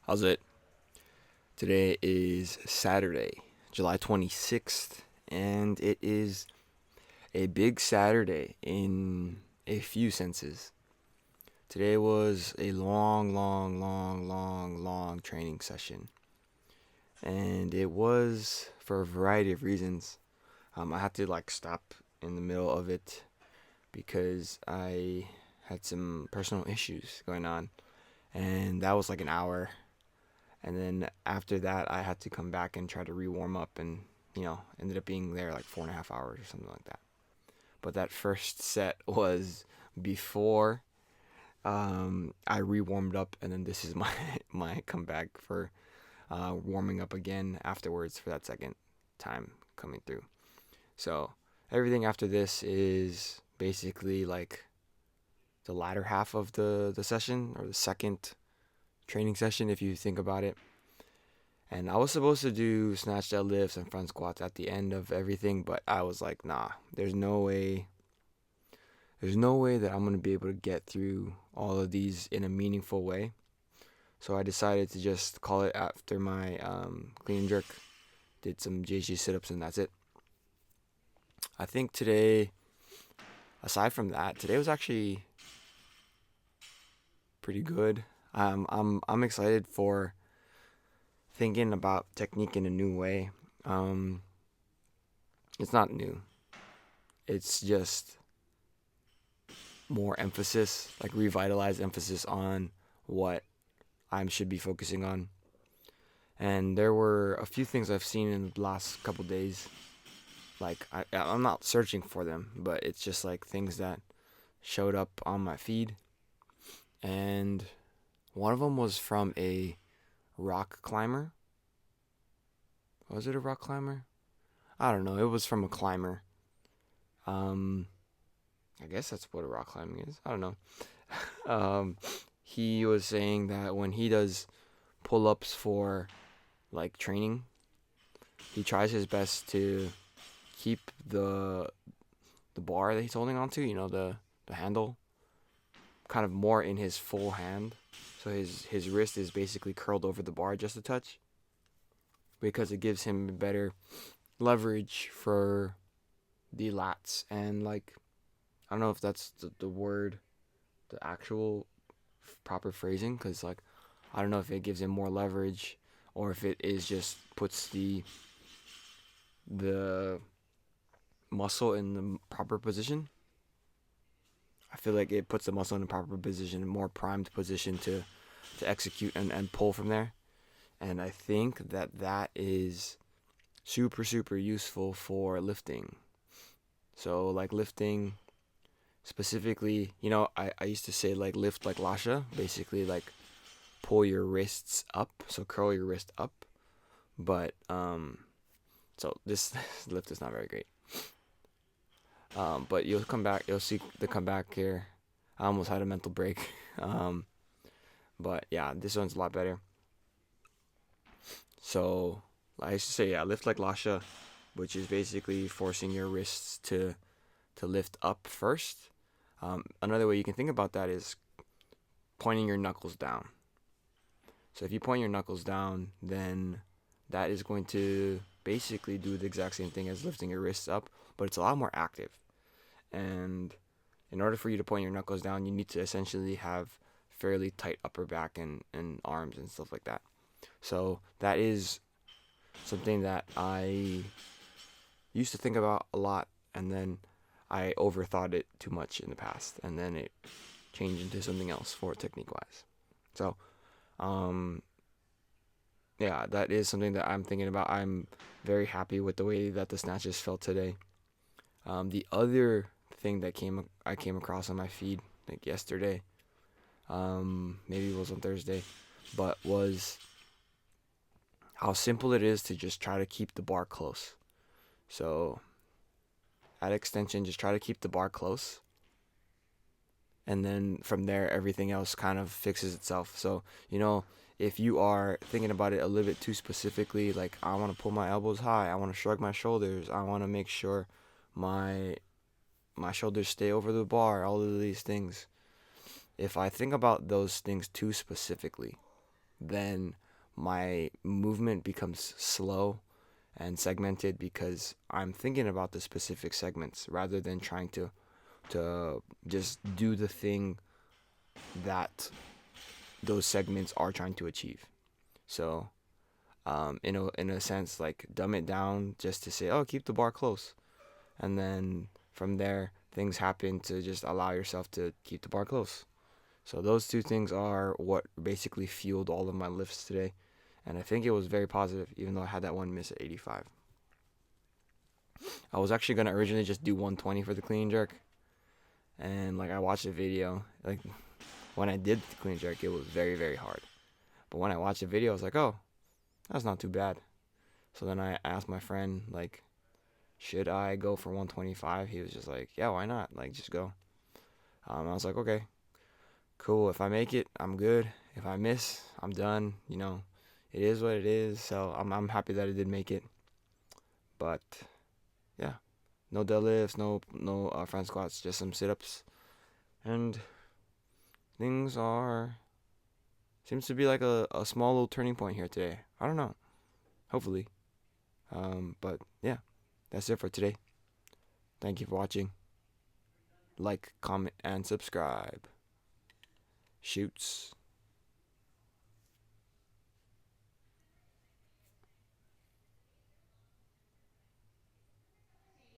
How's it? Today is Saturday, July 26th, and it is a big Saturday in a few senses. Today was a long training session, and it was for a variety of reasons. I had to stop in the middle of it because I had some personal issues going on, and that was like an hour. And then after that, I had to come back and try to re-warm up, and ended up being there like 4.5 hours or something like that. But that first set was before I re-warmed up, and then this is my my comeback for warming up again afterwards for that second time coming through. So everything after this is basically like the latter half of the session, or the second training session if you think about it. And I was supposed to do snatch deadlifts and front squats at the end of everything, but I was like, nah, there's no way. There's no way that I'm going to be able to get through all of these in a meaningful way. So I decided to just call it after my clean and jerk. Did some JG sit-ups and that's it. I think today, aside from that, today was actually pretty good. I'm excited for thinking about technique in a new way. Um, it's not new. It's just more emphasis, like revitalized emphasis on what I should be focusing on. And there were a few things I've seen in the last couple days. Like I'm not searching for them, but it's just like things that showed up on my feed. And one of them was from a rock climber. Was it a rock climber? I don't know. It was from a climber. Um, I guess that's what a rock climbing is. I don't know. um, he was saying that when he does pull-ups for like training, he tries his best to keep the bar that he's holding onto, the handle, kind of more in his full hand. So his wrist is basically curled over the bar just a touch, because it gives him better leverage for the lats. And like, I don't know if that's the word, the actual proper phrasing, because like I don't know if it gives him more leverage or if it is just puts the muscle in the proper position. I feel like it puts the muscle in the proper position, a more primed position to execute and pull from there. And I think that is super useful for lifting. So like lifting specifically, I used to say like lift like Lasha, basically like pull your wrists up, so curl your wrist up. But so this lift is not very great. But you'll see the comeback here. I almost had a mental break. But yeah, this one's a lot better. So I used to say, yeah, lift like Lasha, which is basically forcing your wrists to lift up first. Another way you can think about that is pointing your knuckles down. So if you point your knuckles down, then that is going to basically do the exact same thing as lifting your wrists up, but it's a lot more active. And in order for you to point your knuckles down, you need to essentially have fairly tight upper back and arms and stuff like that. So that is something that I used to think about a lot, and then I overthought it too much in the past, and then it changed into something else for technique wise. So, yeah, that is something that I'm thinking about. I'm very happy with the way that the snatches felt today. The other thing that I came across on my feed like yesterday, maybe it was on Thursday, but was how simple it is to just try to keep the bar close. So at extension, just try to keep the bar close, and then from there everything else kind of fixes itself. So if you are thinking about it a little bit too specifically, like I want to pull my elbows high, I want to shrug my shoulders, I want to make sure my shoulders stay over the bar, all of these things. If I think about those things too specifically, then my movement becomes slow and segmented because I'm thinking about the specific segments rather than trying to just do the thing that those segments are trying to achieve. So, in a sense, like dumb it down just to say, oh, keep the bar close, and then from there things happen to just allow yourself to keep the bar close. So those two things are what basically fueled all of my lifts today, and I think it was very positive, even though I had that one miss at 85. I was actually gonna originally just do 120 for the clean jerk, and like I watched the video, like when I did the clean jerk, it was very very hard. But when I watched the video, I was like, oh, that's not too bad. So then I asked my friend, like, should I go for 125? He was just like, yeah, why not? Like, just go. I was like, okay, cool. If I make it, I'm good. If I miss, I'm done. You know, it is what it is. So I'm happy that I did make it. But yeah, no deadlifts, no front squats, just some sit ups, and things are seems to be like a small little turning point here today. I don't know. Hopefully. But yeah, that's it for today. Thank you for watching. Like, comment, and subscribe. Shoots.